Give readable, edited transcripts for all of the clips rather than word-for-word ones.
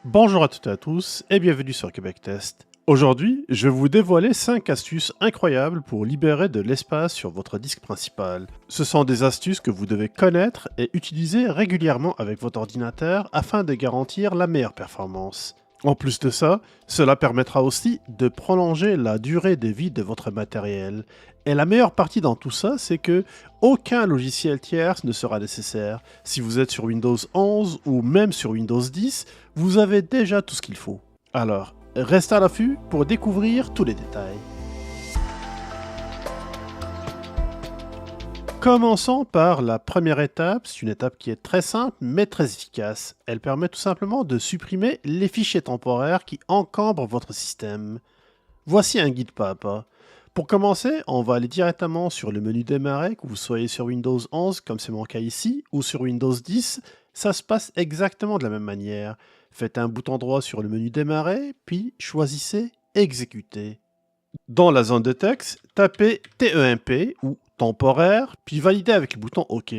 Bonjour à toutes et à tous et bienvenue sur Québec Test. Aujourd'hui, je vais vous dévoiler 5 astuces incroyables pour libérer de l'espace sur votre disque principal. Ce sont des astuces que vous devez connaître et utiliser régulièrement avec votre ordinateur afin de garantir la meilleure performance. En plus de ça, cela permettra aussi de prolonger la durée de vie de votre matériel. Et la meilleure partie dans tout ça, c'est que aucun logiciel tierce ne sera nécessaire. Si vous êtes sur Windows 11 ou même sur Windows 10, vous avez déjà tout ce qu'il faut. Alors, restez à l'affût pour découvrir tous les détails. Commençons par la première étape, c'est une étape qui est très simple mais très efficace. Elle permet tout simplement de supprimer les fichiers temporaires qui encombrent votre système. Voici un guide pas à pas. Pour commencer, on va aller directement sur le menu démarrer, que vous soyez sur Windows 11 comme c'est mon cas ici, ou sur Windows 10, ça se passe exactement de la même manière. Faites un bouton droit sur le menu démarrer, puis choisissez exécuter. Dans la zone de texte, tapez TEMP ou temporaire, puis validez avec le bouton OK.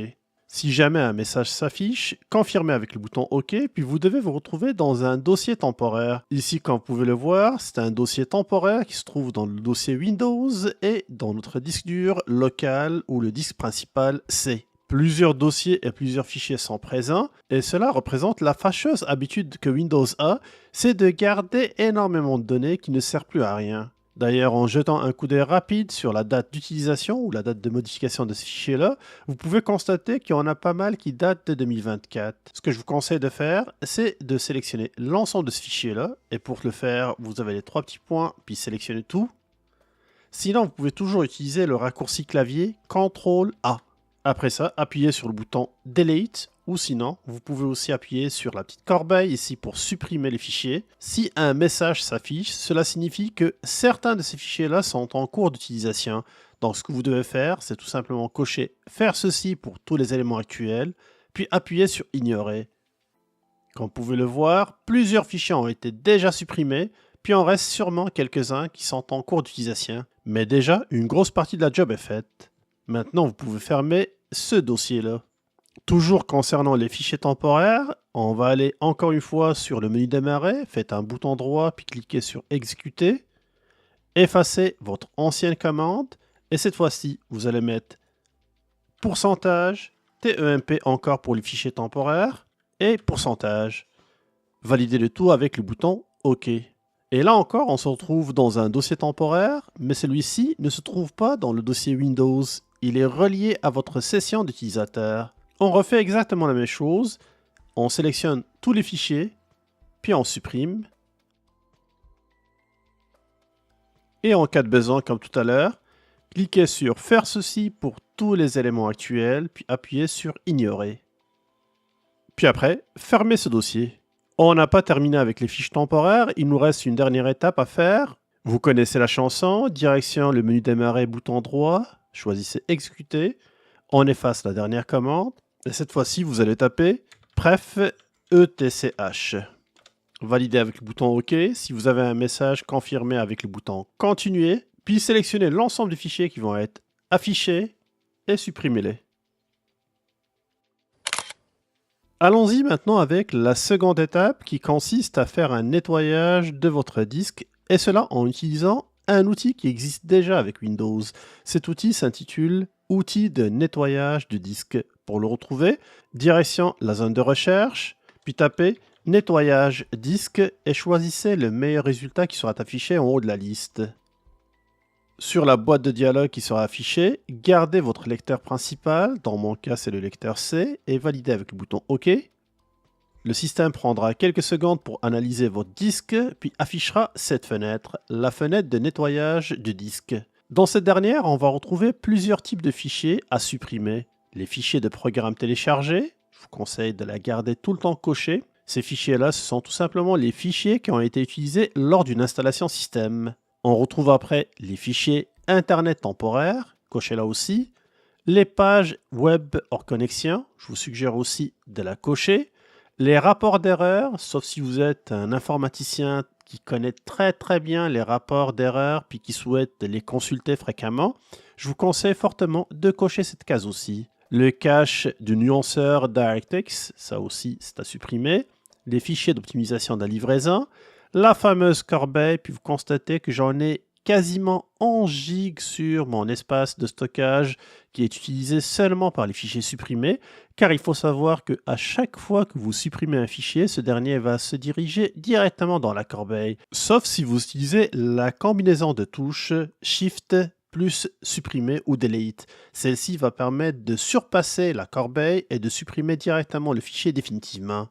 Si jamais un message s'affiche, confirmez avec le bouton OK, puis vous devez vous retrouver dans un dossier temporaire. Ici, comme vous pouvez le voir, c'est un dossier temporaire qui se trouve dans le dossier Windows et dans notre disque dur local ou le disque principal C. Plusieurs dossiers et plusieurs fichiers sont présents, et cela représente la fâcheuse habitude que Windows a, c'est de garder énormément de données qui ne servent plus à rien. D'ailleurs, en jetant un coup d'œil rapide sur la date d'utilisation ou la date de modification de ce fichier-là, vous pouvez constater qu'il y en a pas mal qui datent de 2024. Ce que je vous conseille de faire, c'est de sélectionner l'ensemble de ce fichier-là, et pour le faire, vous avez les 3 petits points, puis sélectionnez tout. Sinon, vous pouvez toujours utiliser le raccourci clavier CTRL-A. Après ça, appuyez sur le bouton Delete, ou sinon, vous pouvez aussi appuyer sur la petite corbeille ici pour supprimer les fichiers. Si un message s'affiche, cela signifie que certains de ces fichiers-là sont en cours d'utilisation. Donc ce que vous devez faire, c'est tout simplement cocher « Faire ceci pour tous les éléments actuels », puis appuyer sur « Ignorer ». Comme vous pouvez le voir, plusieurs fichiers ont été déjà supprimés, puis on reste sûrement quelques-uns qui sont en cours d'utilisation. Mais déjà, une grosse partie de la job est faite. Maintenant, vous pouvez fermer ce dossier-là. Toujours concernant les fichiers temporaires, on va aller encore une fois sur le menu démarrer, faites un bouton droit puis cliquez sur exécuter, effacez votre ancienne commande et cette fois-ci vous allez mettre pourcentage, TEMP encore pour les fichiers temporaires et pourcentage. Validez le tout avec le bouton OK. Et là encore, on se retrouve dans un dossier temporaire, mais celui-ci ne se trouve pas dans le dossier Windows. Il est relié à votre session d'utilisateur. On refait exactement la même chose. On sélectionne tous les fichiers, puis on supprime. Et en cas de besoin, comme tout à l'heure, cliquez sur Faire ceci pour tous les éléments actuels, puis appuyez sur Ignorer. Puis après, fermez ce dossier. On n'a pas terminé avec les fiches temporaires, il nous reste une dernière étape à faire. Vous connaissez la chanson, direction le menu démarrer, bouton droit, choisissez exécuter, on efface la dernière commande, et cette fois-ci vous allez taper pref ETCH. Validez avec le bouton OK, si vous avez un message, confirmez avec le bouton continuer, puis sélectionnez l'ensemble des fichiers qui vont être affichés et supprimez-les. Allons-y maintenant avec la seconde étape qui consiste à faire un nettoyage de votre disque et cela en utilisant un outil qui existe déjà avec Windows. Cet outil s'intitule Outils de nettoyage de disque. Pour le retrouver, direction la zone de recherche, puis tapez nettoyage disque et choisissez le meilleur résultat qui sera affiché en haut de la liste. Sur la boîte de dialogue qui sera affichée, gardez votre lecteur principal, dans mon cas c'est le lecteur C, et validez avec le bouton OK. Le système prendra quelques secondes pour analyser votre disque, puis affichera cette fenêtre, la fenêtre de nettoyage du disque. Dans cette dernière, on va retrouver plusieurs types de fichiers à supprimer. Les fichiers de programmes téléchargés, je vous conseille de la garder tout le temps cochée. Ces fichiers-là, ce sont tout simplement les fichiers qui ont été utilisés lors d'une installation système. On retrouve après les fichiers Internet temporaires, cochez là aussi, les pages web hors connexion, je vous suggère aussi de la cocher, les rapports d'erreur, sauf si vous êtes un informaticien qui connaît très bien les rapports d'erreur puis qui souhaite les consulter fréquemment, je vous conseille fortement de cocher cette case aussi. Le cache du nuanceur DirectX, ça aussi c'est à supprimer. les fichiers d'optimisation de la livraison, la fameuse corbeille, puis vous constatez que j'en ai quasiment 11 gigs sur mon espace de stockage qui est utilisé seulement par les fichiers supprimés, car il faut savoir qu'à chaque fois que vous supprimez un fichier, ce dernier va se diriger directement dans la corbeille, sauf si vous utilisez la combinaison de touches Shift plus supprimer ou delete. Celle-ci va permettre de surpasser la corbeille et de supprimer directement le fichier définitivement.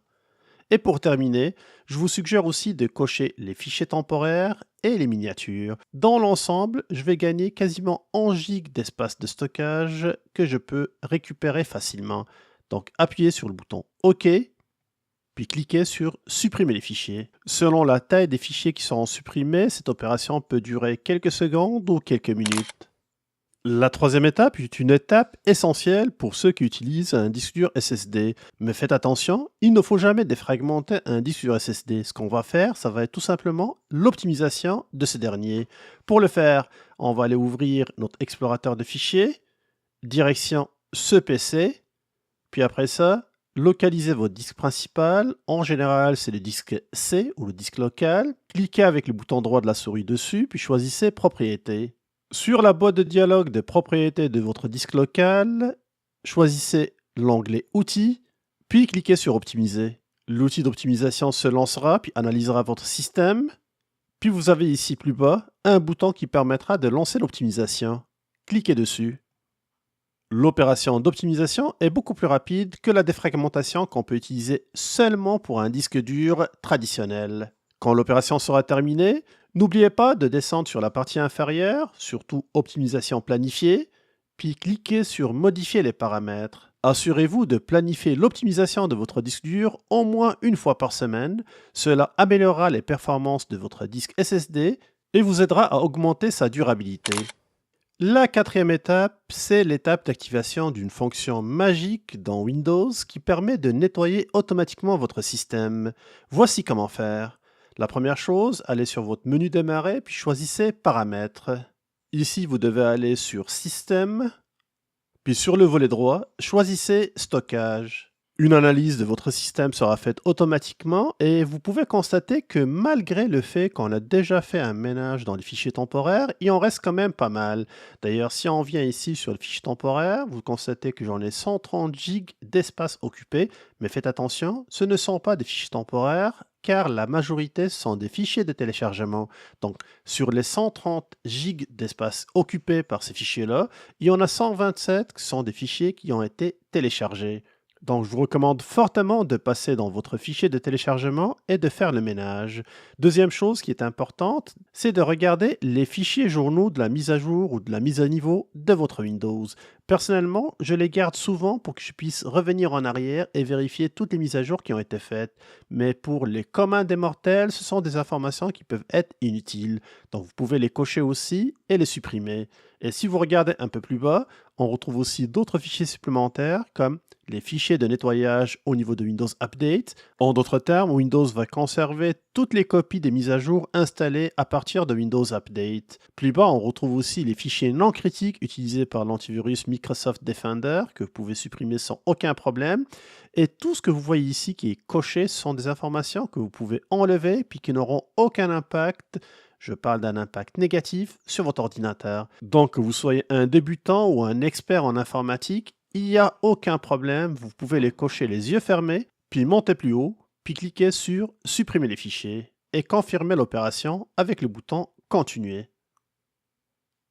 Et pour terminer, je vous suggère aussi de cocher les fichiers temporaires et les miniatures. Dans l'ensemble, je vais gagner quasiment 11 GB d'espace de stockage que je peux récupérer facilement. Donc appuyez sur le bouton OK, puis cliquez sur supprimer les fichiers. Selon la taille des fichiers qui seront supprimés, cette opération peut durer quelques secondes ou quelques minutes. La troisième étape est une étape essentielle pour ceux qui utilisent un disque dur SSD. Mais faites attention, il ne faut jamais défragmenter un disque dur SSD. Ce qu'on va faire, ça va être tout simplement l'optimisation de ce dernier. Pour le faire, on va aller ouvrir notre explorateur de fichiers, direction ce PC, puis après ça, localisez votre disque principal. En général, c'est le disque C ou le disque local. Cliquez avec le bouton droit de la souris dessus, puis choisissez Propriétés. Sur la boîte de dialogue des propriétés de votre disque local, choisissez l'onglet Outils, puis cliquez sur Optimiser. L'outil d'optimisation se lancera, puis analysera votre système. Puis vous avez ici plus bas un bouton qui permettra de lancer l'optimisation. Cliquez dessus. L'opération d'optimisation est beaucoup plus rapide que la défragmentation qu'on peut utiliser seulement pour un disque dur traditionnel. Quand l'opération sera terminée, n'oubliez pas de descendre sur la partie inférieure, surtout Optimisation planifiée, puis cliquez sur Modifier les paramètres. Assurez-vous de planifier l'optimisation de votre disque dur au moins une fois par semaine. Cela améliorera les performances de votre disque SSD et vous aidera à augmenter sa durabilité. La quatrième étape, c'est l'étape d'activation d'une fonction magique dans Windows qui permet de nettoyer automatiquement votre système. Voici comment faire. La première chose, allez sur votre menu démarrer, puis choisissez Paramètres. Ici, vous devez aller sur Système, puis sur le volet droit, choisissez Stockage. Une analyse de votre système sera faite automatiquement et vous pouvez constater que malgré le fait qu'on a déjà fait un ménage dans les fichiers temporaires, il en reste quand même pas mal. D'ailleurs, si on vient ici sur le fichier temporaire, vous constatez que j'en ai 130 GB d'espace occupé, mais faites attention, ce ne sont pas des fichiers temporaires car la majorité sont des fichiers de téléchargement. Donc, sur les 130 GB d'espace occupés par ces fichiers-là, il y en a 127 qui sont des fichiers qui ont été téléchargés. Donc, je vous recommande fortement de passer dans votre fichier de téléchargement et de faire le ménage. Deuxième chose qui est importante, c'est de regarder les fichiers journaux de la mise à jour ou de la mise à niveau de votre Windows. Personnellement, je les garde souvent pour que je puisse revenir en arrière et vérifier toutes les mises à jour qui ont été faites. Mais pour les communs des mortels, ce sont des informations qui peuvent être inutiles. Donc, vous pouvez les cocher aussi et les supprimer. Et si vous regardez un peu plus bas, on retrouve aussi d'autres fichiers supplémentaires comme les fichiers de nettoyage au niveau de Windows Update. En d'autres termes, Windows va conserver toutes les copies des mises à jour installées à partir de Windows Update. Plus bas, on retrouve aussi les fichiers non critiques utilisés par l'antivirus Microsoft Defender que vous pouvez supprimer sans aucun problème. Et tout ce que vous voyez ici qui est coché sont des informations que vous pouvez enlever puis qui n'auront aucun impact. Je parle d'un impact négatif sur votre ordinateur. Donc, que vous soyez un débutant ou un expert en informatique, il n'y a aucun problème, vous pouvez les cocher les yeux fermés, puis monter plus haut, puis cliquer sur Supprimer les fichiers et confirmer l'opération avec le bouton Continuer.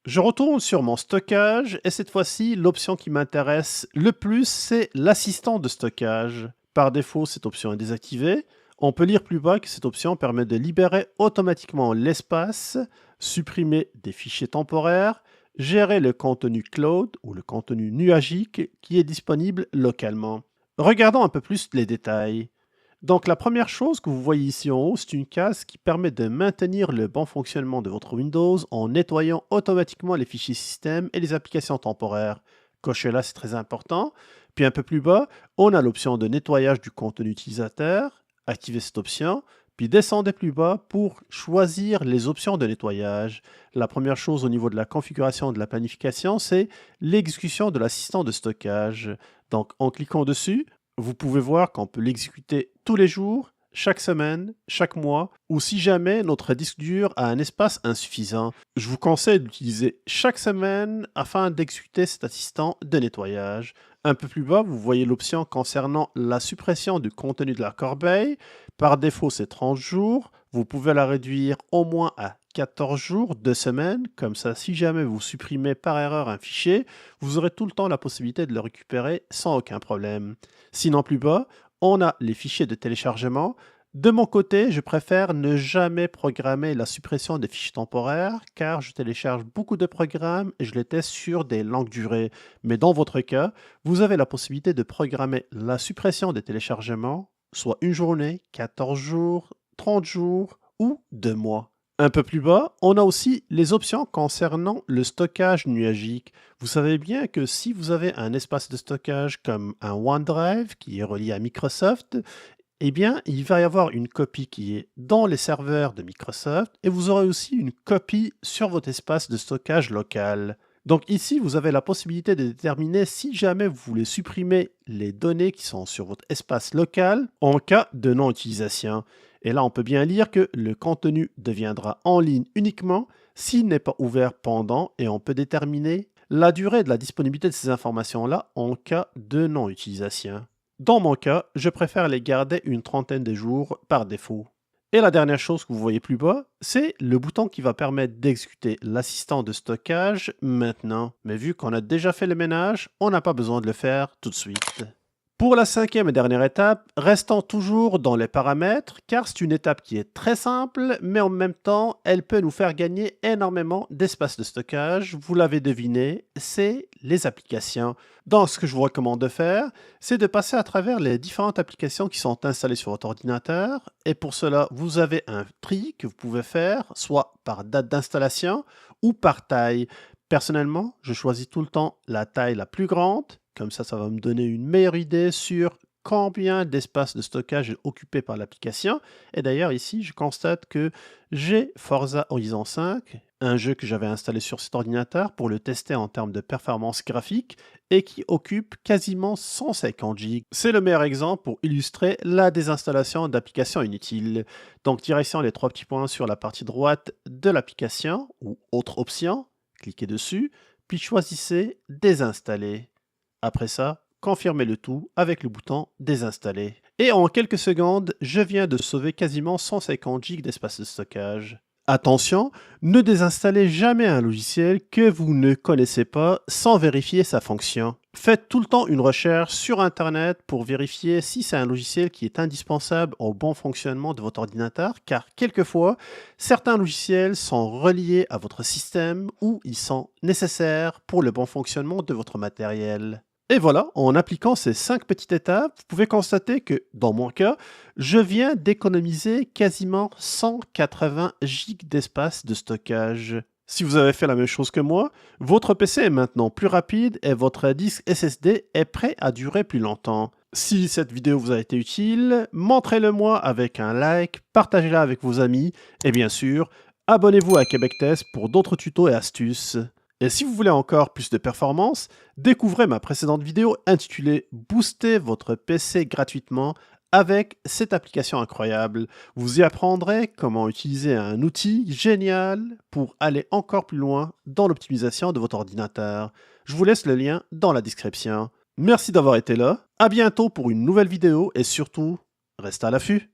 Je retourne sur mon stockage et cette fois-ci, l'option qui m'intéresse le plus, c'est l'assistant de stockage. Par défaut, cette option est désactivée. On peut lire plus bas que cette option permet de libérer automatiquement l'espace, supprimer des fichiers temporaires, gérer le contenu cloud ou le contenu nuagique qui est disponible localement. Regardons un peu plus les détails. Donc la première chose que vous voyez ici en haut, c'est une case qui permet de maintenir le bon fonctionnement de votre Windows en nettoyant automatiquement les fichiers système et les applications temporaires. Cochez-la, c'est très important. Puis un peu plus bas, on a l'option de nettoyage du contenu utilisateur. Activez cette option, puis descendez plus bas pour choisir les options de nettoyage. La première chose au niveau de la configuration de la planification, c'est l'exécution de l'assistant de stockage. Donc en cliquant dessus, vous pouvez voir qu'on peut l'exécuter tous les jours, chaque semaine, chaque mois, ou si jamais notre disque dur a un espace insuffisant. Je vous conseille d'utiliser chaque semaine afin d'exécuter cet assistant de nettoyage. Un peu plus bas, vous voyez l'option concernant la suppression du contenu de la corbeille. Par défaut, c'est 30 jours. Vous pouvez la réduire au moins à 14 jours, 2 semaines. Comme ça, si jamais vous supprimez par erreur un fichier, vous aurez tout le temps la possibilité de le récupérer sans aucun problème. Sinon, plus bas, on a les fichiers de téléchargement. De mon côté, je préfère ne jamais programmer la suppression des fichiers temporaires car je télécharge beaucoup de programmes et je les teste sur des longues durées. Mais dans votre cas, vous avez la possibilité de programmer la suppression des téléchargements, soit une journée, 14 jours, 30 jours ou 2 mois. Un peu plus bas, on a aussi les options concernant le stockage nuagique. Vous savez bien que si vous avez un espace de stockage comme un OneDrive qui est relié à Microsoft, eh bien, il va y avoir une copie qui est dans les serveurs de Microsoft et vous aurez aussi une copie sur votre espace de stockage local. Donc ici, vous avez la possibilité de déterminer si jamais vous voulez supprimer les données qui sont sur votre espace local en cas de non-utilisation. Et là, on peut bien lire que le contenu deviendra en ligne uniquement s'il n'est pas ouvert pendant et on peut déterminer la durée de la disponibilité de ces informations-là en cas de non-utilisation. Dans mon cas, je préfère les garder une trentaine de jours par défaut. Et la dernière chose que vous voyez plus bas, c'est le bouton qui va permettre d'exécuter l'assistant de stockage maintenant. Mais vu qu'on a déjà fait le ménage, on n'a pas besoin de le faire tout de suite. Pour la cinquième et dernière étape, restons toujours dans les paramètres car c'est une étape qui est très simple mais en même temps elle peut nous faire gagner énormément d'espace de stockage. Vous l'avez deviné, c'est les applications. Donc ce que je vous recommande de faire, c'est de passer à travers les différentes applications qui sont installées sur votre ordinateur et pour cela vous avez un tri que vous pouvez faire soit par date d'installation ou par taille. Personnellement, je choisis tout le temps la taille la plus grande. Comme ça va me donner une meilleure idée sur combien d'espace de stockage est occupé par l'application. Et d'ailleurs, ici, je constate que j'ai Forza Horizon 5, un jeu que j'avais installé sur cet ordinateur pour le tester en termes de performance graphique et qui occupe quasiment 150 Go. C'est le meilleur exemple pour illustrer la désinstallation d'applications inutiles. Donc, direction les 3 petits points sur la partie droite de l'application ou autre option, cliquez dessus, puis choisissez Désinstaller. Après ça, confirmez le tout avec le bouton Désinstaller. Et en quelques secondes, je viens de sauver quasiment 150 Go d'espace de stockage. Attention, ne désinstallez jamais un logiciel que vous ne connaissez pas sans vérifier sa fonction. Faites tout le temps une recherche sur Internet pour vérifier si c'est un logiciel qui est indispensable au bon fonctionnement de votre ordinateur, car quelquefois, certains logiciels sont reliés à votre système ou ils sont nécessaires pour le bon fonctionnement de votre matériel. Et voilà, en appliquant ces 5 petites étapes, vous pouvez constater que, dans mon cas, je viens d'économiser quasiment 180 Go d'espace de stockage. Si vous avez fait la même chose que moi, votre PC est maintenant plus rapide et votre disque SSD est prêt à durer plus longtemps. Si cette vidéo vous a été utile, montrez-le moi avec un like, partagez-la avec vos amis et bien sûr, abonnez-vous à Québec Test pour d'autres tutos et astuces. Et si vous voulez encore plus de performance, découvrez ma précédente vidéo intitulée « Booster votre PC gratuitement » avec cette application incroyable. Vous y apprendrez comment utiliser un outil génial pour aller encore plus loin dans l'optimisation de votre ordinateur. Je vous laisse le lien dans la description. Merci d'avoir été là, à bientôt pour une nouvelle vidéo et surtout, restez à l'affût.